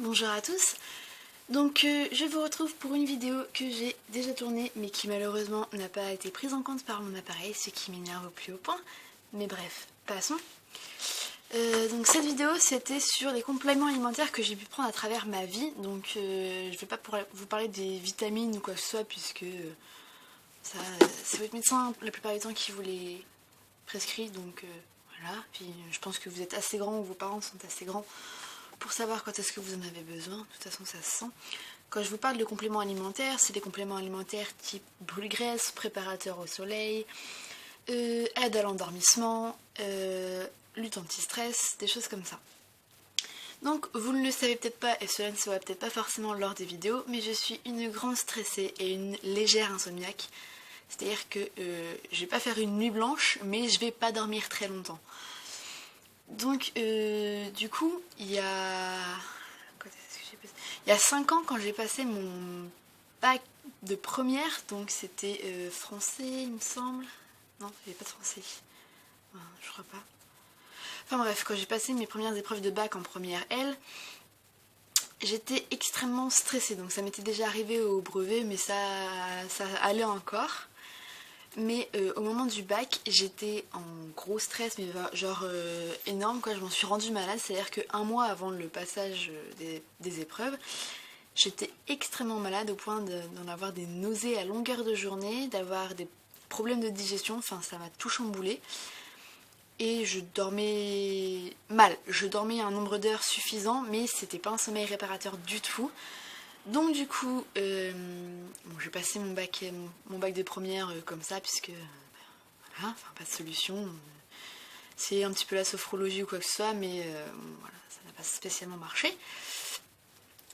Bonjour à tous, je vous retrouve pour une vidéo que j'ai déjà tournée mais qui malheureusement n'a pas été prise en compte par mon appareil, ce qui m'énerve au plus haut point, mais bref, passons. Donc cette vidéo c'était sur les compléments alimentaires que j'ai pu prendre à travers ma vie, je vais pas vous parler des vitamines ou quoi que ce soit puisque c'est votre médecin la plupart du temps qui vous les prescrit, voilà, puis je pense que vous êtes assez grand ou vos parents sont assez grands pour savoir quand est-ce que vous en avez besoin, de toute façon ça se sent. Quand je vous parle de compléments alimentaires, c'est des compléments alimentaires type brûle-graisse, préparateur au soleil, aide à l'endormissement, lutte anti-stress, des choses comme ça. Donc vous ne le savez peut-être pas et cela ne se voit peut-être pas forcément lors des vidéos, mais je suis une grande stressée et une légère insomniaque. C'est-à-dire que je vais pas faire une nuit blanche, mais je vais pas dormir très longtemps. Donc du coup, il y a 5 ans quand j'ai passé mon bac de première, donc c'était français il me semble. Non, il n'y avait pas de français. Enfin, je crois pas. Enfin bref, quand j'ai passé mes premières épreuves de bac en première L, j'étais extrêmement stressée. Donc ça m'était déjà arrivé au brevet, mais ça allait encore. Mais au moment du bac, j'étais en gros stress, mais genre énorme quoi. Je m'en suis rendue malade, c'est-à-dire qu'un mois avant le passage des épreuves, j'étais extrêmement malade au point d'en avoir des nausées à longueur de journée, d'avoir des problèmes de digestion, enfin ça m'a tout chamboulé. Et je dormais mal, je dormais un nombre d'heures suffisant, mais c'était pas un sommeil réparateur du tout. Donc du coup, j'ai passé mon bac de première comme ça, puisque voilà, enfin pas de solution. C'est un petit peu la sophrologie ou quoi que ce soit, mais voilà, ça n'a pas spécialement marché.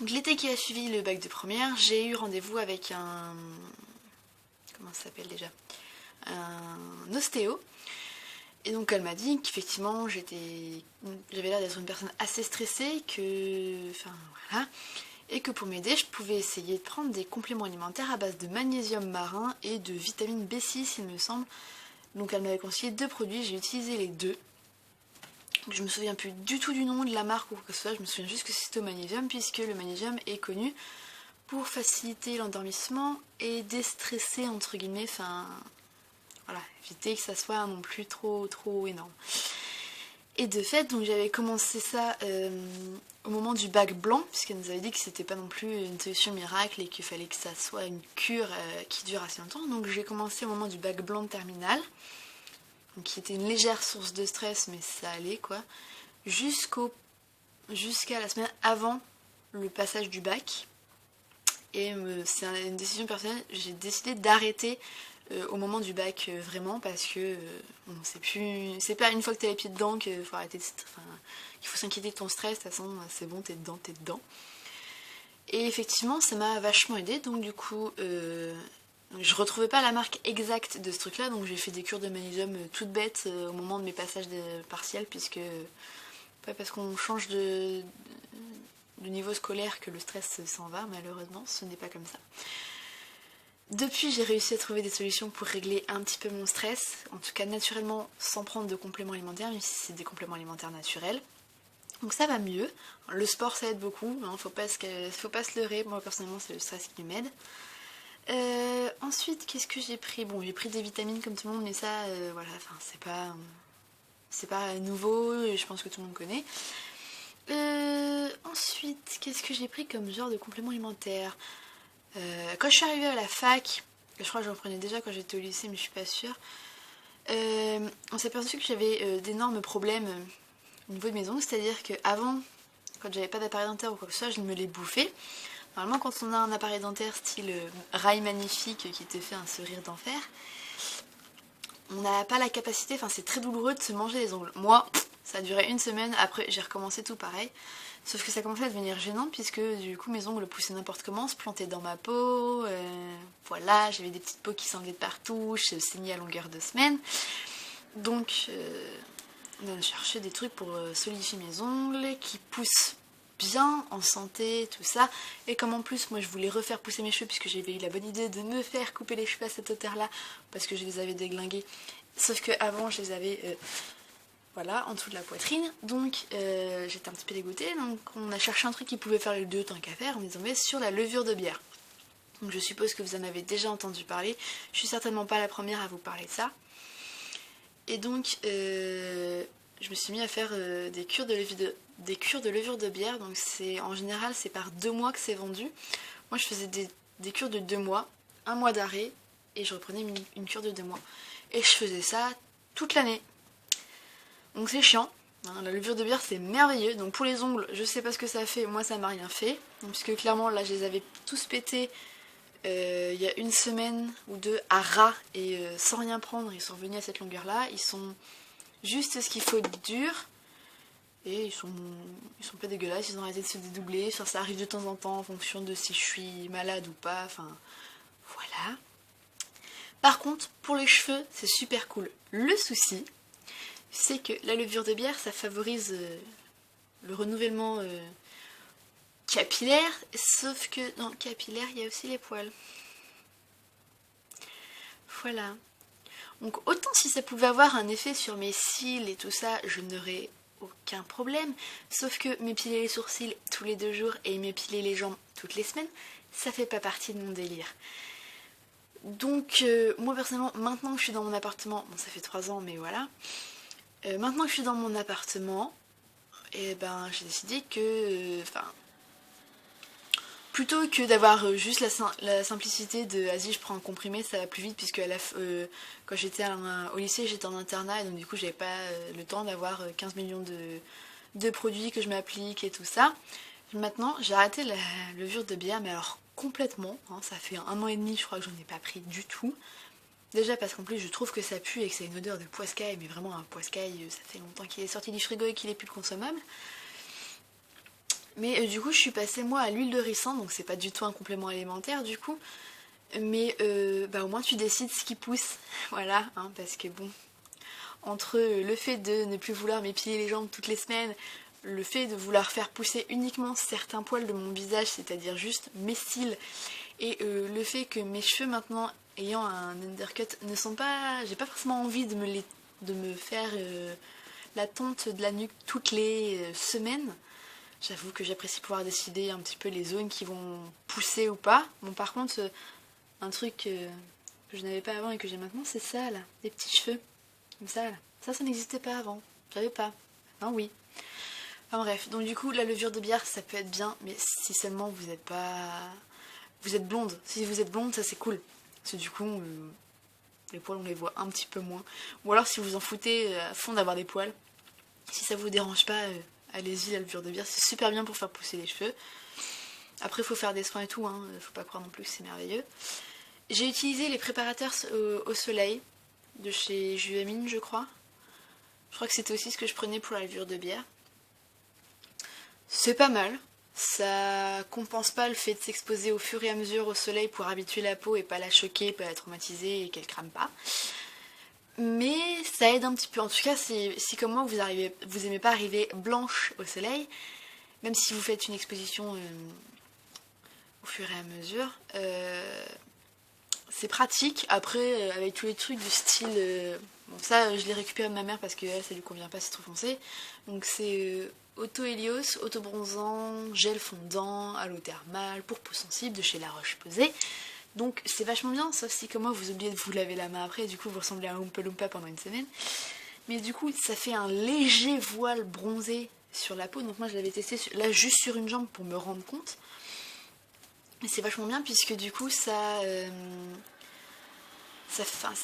Donc l'été qui a suivi le bac de première, j'ai eu rendez-vous avec un... Comment ça s'appelle déjà ? Un ostéo. Et donc elle m'a dit qu'effectivement j'avais l'air d'être une personne assez stressée, que... Enfin voilà... Et que pour m'aider, je pouvais essayer de prendre des compléments alimentaires à base de magnésium marin et de vitamine B6, il me semble. Donc elle m'avait conseillé 2 produits, j'ai utilisé les 2. Je me souviens plus du tout du nom de la marque ou quoi que ce soit, je me souviens juste que c'était au magnésium, puisque le magnésium est connu pour faciliter l'endormissement et déstresser entre guillemets, enfin voilà, éviter que ça soit non plus trop énorme. Et de fait, donc j'avais commencé ça au moment du bac blanc, puisqu'elle nous avait dit que c'était pas non plus une solution miracle et qu'il fallait que ça soit une cure qui dure assez longtemps. Donc j'ai commencé au moment du bac blanc de terminale, donc qui était une légère source de stress, mais ça allait quoi, jusqu'à la semaine avant le passage du bac. Et c'est une décision personnelle, j'ai décidé d'arrêter au moment du bac vraiment, parce que bon, c'est pas une fois que t'as les pieds dedans qu'il faut arrêter qu'il faut s'inquiéter de ton stress. De toute façon c'est bon, t'es dedans. Et effectivement ça m'a vachement aidé. Donc du coup je retrouvais pas la marque exacte de ce truc là, donc j'ai fait des cures de magnésium toutes bêtes au moment de mes passages partiels, puisque pas parce qu'on change de niveau scolaire que le stress s'en va, malheureusement ce n'est pas comme ça. Depuis, j'ai réussi à trouver des solutions pour régler un petit peu mon stress, en tout cas naturellement, sans prendre de compléments alimentaires, même si c'est des compléments alimentaires naturels. Donc ça va mieux. Le sport, ça aide beaucoup, hein, faut pas se leurrer. Moi, personnellement, c'est le stress qui m'aide. Ensuite, qu'est-ce que j'ai pris ? Bon, j'ai pris des vitamines comme tout le monde, mais ça, voilà, enfin, c'est pas nouveau, je pense que tout le monde connaît. Ensuite, qu'est-ce que j'ai pris comme genre de complément alimentaire ? Quand je suis arrivée à la fac, je crois que j'en prenais déjà quand j'étais au lycée, mais je suis pas sûre, on s'est aperçu que j'avais d'énormes problèmes au niveau de mes ongles, c'est-à-dire qu'avant, quand j'avais pas d'appareil dentaire ou quoi que ce soit, je me les bouffais. Normalement, quand on a un appareil dentaire style rail magnifique qui te fait un sourire d'enfer, on n'a pas la capacité, enfin c'est très douloureux de se manger les ongles. Moi, ça a duré une semaine, après j'ai recommencé tout pareil. Sauf que ça commençait à devenir gênant, puisque du coup mes ongles poussaient n'importe comment, se plantaient dans ma peau, voilà, j'avais des petites peaux qui s'enlevaient de partout, je saignais à longueur de semaine. Donc on a cherché des trucs pour solidifier mes ongles, qui poussent bien, en santé, tout ça. Et comme en plus moi je voulais refaire pousser mes cheveux, puisque j'avais eu la bonne idée de me faire couper les cheveux à cette hauteur là, parce que je les avais déglingués. Sauf que avant je les avais... voilà, en dessous de la poitrine. Donc j'étais un petit peu dégoûtée, donc on a cherché un truc qui pouvait faire les deux tant qu'à faire, on est tombé sur la levure de bière. Donc je suppose que vous en avez déjà entendu parler, je suis certainement pas la première à vous parler de ça. Et donc je me suis mis à faire des cures de levure de bière, donc en général c'est par 2 mois que c'est vendu. Moi je faisais des cures de 2 mois, 1 mois d'arrêt, et je reprenais une cure de 2 mois. Et je faisais ça toute l'année. Donc c'est chiant, hein, la levure de bière c'est merveilleux. Donc pour les ongles, je sais pas ce que ça fait, moi ça m'a rien fait. Donc, puisque clairement là je les avais tous pétés il y a 1 semaine ou 2 à ras et sans rien prendre, ils sont revenus à cette longueur là. Ils sont juste ce qu'il faut de dur. Et ils sont pas dégueulasses, ils ont arrêté de se dédoubler. Enfin, ça arrive de temps en temps en fonction de si je suis malade ou pas. Enfin, voilà. Par contre, pour les cheveux, c'est super cool. Le souci, c'est que la levure de bière, ça favorise le renouvellement capillaire. Sauf que dans capillaire, il y a aussi les poils. Voilà. Donc autant si ça pouvait avoir un effet sur mes cils et tout ça, je n'aurais aucun problème. Sauf que m'épiler les sourcils tous les 2 jours et m'épiler les jambes toutes les semaines, ça fait pas partie de mon délire. Donc moi personnellement, maintenant que je suis dans mon appartement, bon ça fait 3 ans mais voilà, maintenant que je suis dans mon appartement, et ben j'ai décidé que, plutôt que d'avoir juste la simplicité de vas-y je prends un comprimé, ça va plus vite, puisque quand j'étais au lycée j'étais en internat et donc du coup j'avais pas le temps d'avoir 15 millions de produits que je m'applique et tout ça. Maintenant j'ai arrêté la levure de bière, mais alors complètement, hein, ça fait 1 an et demi je crois que j'en ai pas pris du tout. Déjà parce qu'en plus je trouve que ça pue et que c'est une odeur de poiscaille, mais vraiment un poiscaille, ça fait longtemps qu'il est sorti du frigo et qu'il est plus consommable. Mais du coup je suis passée moi à l'huile de ricin, donc c'est pas du tout un complément alimentaire du coup. Mais au moins tu décides ce qui pousse, voilà, hein, parce que bon, entre le fait de ne plus vouloir m'épiler les jambes toutes les semaines, le fait de vouloir faire pousser uniquement certains poils de mon visage, c'est-à-dire juste mes cils, et le fait que mes cheveux maintenant, ayant un undercut, ne sont pas... J'ai pas forcément envie de me faire la tonte de la nuque toutes les semaines. J'avoue que j'apprécie pouvoir décider un petit peu les zones qui vont pousser ou pas. Bon par contre, un truc que je n'avais pas avant et que j'ai maintenant, c'est ça là, des petits cheveux. Comme ça là. Ça n'existait pas avant. J'avais pas. Maintenant oui. Enfin bref, donc du coup la levure de bière ça peut être bien, mais si seulement vous n'êtes pas... Vous êtes blonde. Si vous êtes blonde, ça c'est cool. Parce que du coup, les poils on les voit un petit peu moins. Ou alors si vous en foutez à fond d'avoir des poils, si ça vous dérange pas, allez-y, la levure de bière, c'est super bien pour faire pousser les cheveux. Après faut faire des soins et tout, hein, faut pas croire non plus que c'est merveilleux. J'ai utilisé les préparateurs au soleil de chez Juamine je crois. Je crois que c'était aussi ce que je prenais pour la levure de bière. C'est pas mal. Ça compense pas le fait de s'exposer au fur et à mesure au soleil pour habituer la peau et pas la choquer, pas la traumatiser et qu'elle crame pas. Mais ça aide un petit peu. En tout cas, si comme moi vous aimez pas arriver blanche au soleil, même si vous faites une exposition au fur et à mesure, c'est pratique. Après, avec tous les trucs du style... bon, ça, je l'ai récupéré de ma mère parce que elle, ça lui convient pas, c'est trop foncé. Donc c'est Auto Helios, auto bronzant, gel fondant, aloe thermal, pour peau sensible de chez La Roche-Posay. Donc c'est vachement bien, sauf si comme moi vous oubliez de vous laver la main après, du coup vous ressemblez à un Oompa Loompa pendant 1 semaine. Mais du coup ça fait un léger voile bronzé sur la peau, donc moi je l'avais testé là juste sur une jambe pour me rendre compte. Et c'est vachement bien puisque du coup ça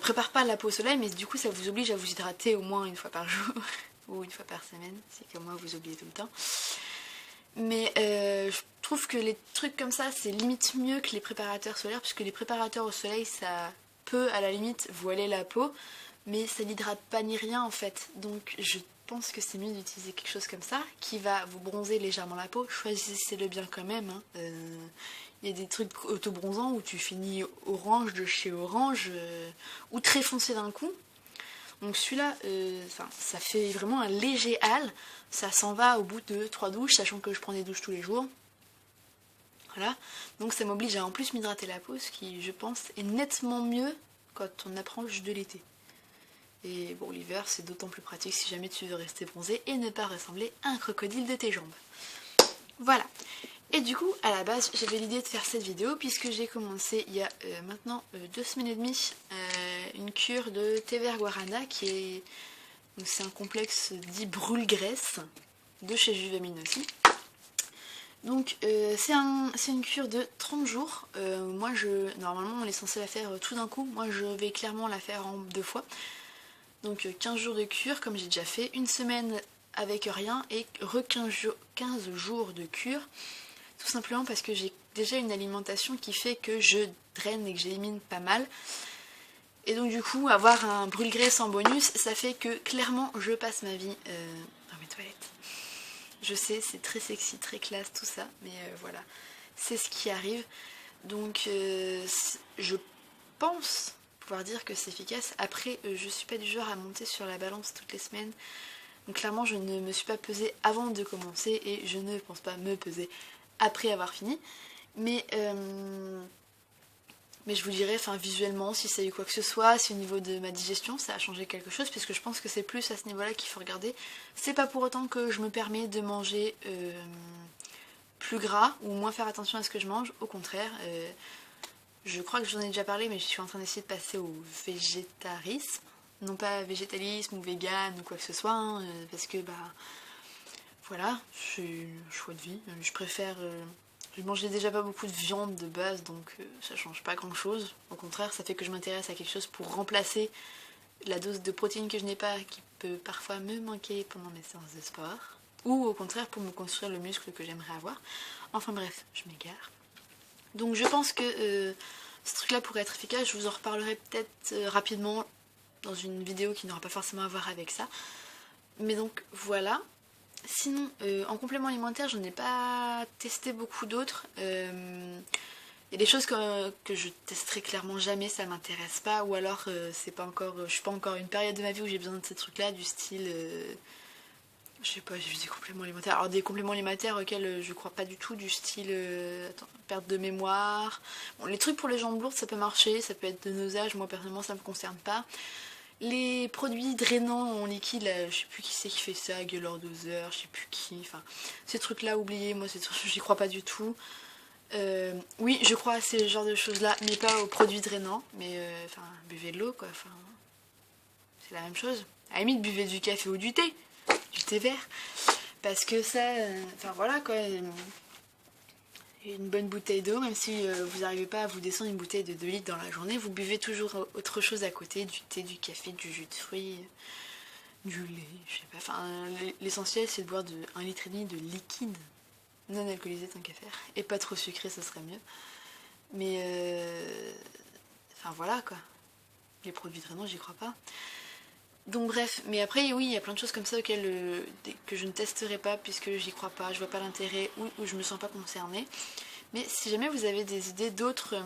prépare pas la peau au soleil, mais du coup ça vous oblige à vous hydrater au moins 1 fois par jour ou 1 fois par semaine, si comme moi vous oubliez tout le temps. Mais je trouve que les trucs comme ça c'est limite mieux que les préparateurs solaires, puisque les préparateurs au soleil ça peut à la limite voiler la peau, mais ça n'hydrate pas ni rien en fait. Donc je pense que c'est mieux d'utiliser quelque chose comme ça qui va vous bronzer légèrement la peau. Choisissez-le bien quand même, hein. Il y a des trucs auto-bronzants où tu finis orange de chez Orange ou très foncé d'un coup. Donc celui-là, ça fait vraiment un léger hâle. Ça s'en va au bout de 3 douches, sachant que je prends des douches tous les jours. Voilà. Donc ça m'oblige à en plus m'hydrater la peau, ce qui, je pense, est nettement mieux quand on approche de l'été. Et bon, l'hiver c'est d'autant plus pratique si jamais tu veux rester bronzé et ne pas ressembler à un crocodile de tes jambes. Voilà. Et du coup, à la base, j'avais l'idée de faire cette vidéo puisque j'ai commencé il y a maintenant 2 semaines et demie une cure de thé vert guarana qui est... C'est un complexe dit brûle-graisse de chez Juvamine aussi. Donc c'est une cure de 30 jours. Normalement on est censé la faire tout d'un coup. Moi je vais clairement la faire en 2 fois. Donc 15 jours de cure comme j'ai déjà fait. Une semaine avec rien et 15 jours de cure. Tout simplement parce que j'ai déjà une alimentation qui fait que je draine et que j'élimine pas mal. Et donc du coup avoir un brûle-graisse en bonus, ça fait que clairement je passe ma vie dans mes toilettes. Je sais, c'est très sexy, très classe tout ça, mais voilà, c'est ce qui arrive. Donc je pense pouvoir dire que c'est efficace. Après, je suis pas du genre à monter sur la balance toutes les semaines. Donc clairement, je ne me suis pas pesée avant de commencer et je ne pense pas me peser après avoir fini. Mais je vous dirai, visuellement, si ça a eu quoi que ce soit, si au niveau de ma digestion ça a changé quelque chose, puisque je pense que c'est plus à ce niveau-là qu'il faut regarder. C'est pas pour autant que je me permets de manger plus gras ou moins faire attention à ce que je mange. Au contraire, je crois que j'en ai déjà parlé, mais je suis en train d'essayer de passer au végétarisme. Non pas végétalisme ou vegan ou quoi que ce soit, hein, parce que voilà, c'est un choix de vie. Je préfère... Je mangeais déjà pas beaucoup de viande de base, donc ça change pas grand chose. Au contraire, ça fait que je m'intéresse à quelque chose pour remplacer la dose de protéines que je n'ai pas, qui peut parfois me manquer pendant mes séances de sport. Ou au contraire pour me construire le muscle que j'aimerais avoir. Enfin bref, je m'égare. Donc je pense que ce truc-là pourrait être efficace. Je vous en reparlerai peut-être rapidement dans une vidéo qui n'aura pas forcément à voir avec ça. Mais donc voilà. Sinon, en complément alimentaire, j'en ai pas testé beaucoup d'autres. Il y a des choses que je testerai clairement jamais, ça m'intéresse pas. Ou alors, c'est pas encore, je suis pas encore à une période de ma vie où j'ai besoin de ces trucs-là, du style... je sais pas, j'ai vu des compléments alimentaires. Alors des compléments alimentaires auxquels je crois pas du tout, du style perte de mémoire. Bon, les trucs pour les jambes lourdes, ça peut marcher, ça peut être de nosage. Moi personnellement, ça me concerne pas. Les produits drainants en liquide, là, je sais plus qui c'est qui fait ça, Gaylord Doseur, je sais plus qui, enfin, ces trucs-là, oubliez, moi, j'y crois pas du tout. Oui, je crois à ces genres de choses-là, mais pas aux produits drainants, mais, buvez de l'eau, quoi, c'est la même chose. À la limite, buvez du café ou du thé vert, parce que ça, voilà, quoi, une bonne bouteille d'eau, même si vous n'arrivez pas à vous descendre une bouteille de 2 litres dans la journée, vous buvez toujours autre chose à côté, du thé, du café, du jus de fruits, du lait, je sais pas. L'essentiel c'est de boire 1,5 litre de liquide non alcoolisé tant qu'à faire, et pas trop sucré, ce serait mieux. Mais voilà quoi, les produits drainants j'y crois pas. Donc bref, mais après oui, il y a plein de choses comme ça auxquelles que je ne testerai pas puisque j'y crois pas, je vois pas l'intérêt ou je me sens pas concernée. Mais si jamais vous avez des idées d'autres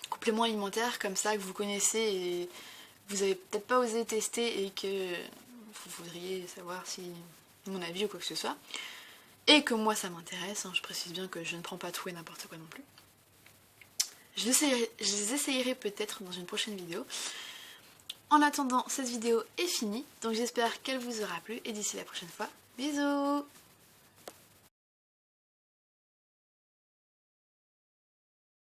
compléments alimentaires comme ça que vous connaissez et vous avez peut-être pas osé tester et que vous voudriez savoir si mon avis ou quoi que ce soit, et que moi ça m'intéresse, hein, je précise bien que je ne prends pas tout et n'importe quoi non plus, je les essayerai peut-être dans une prochaine vidéo. En attendant, cette vidéo est finie, donc j'espère qu'elle vous aura plu et d'ici la prochaine fois, bisous!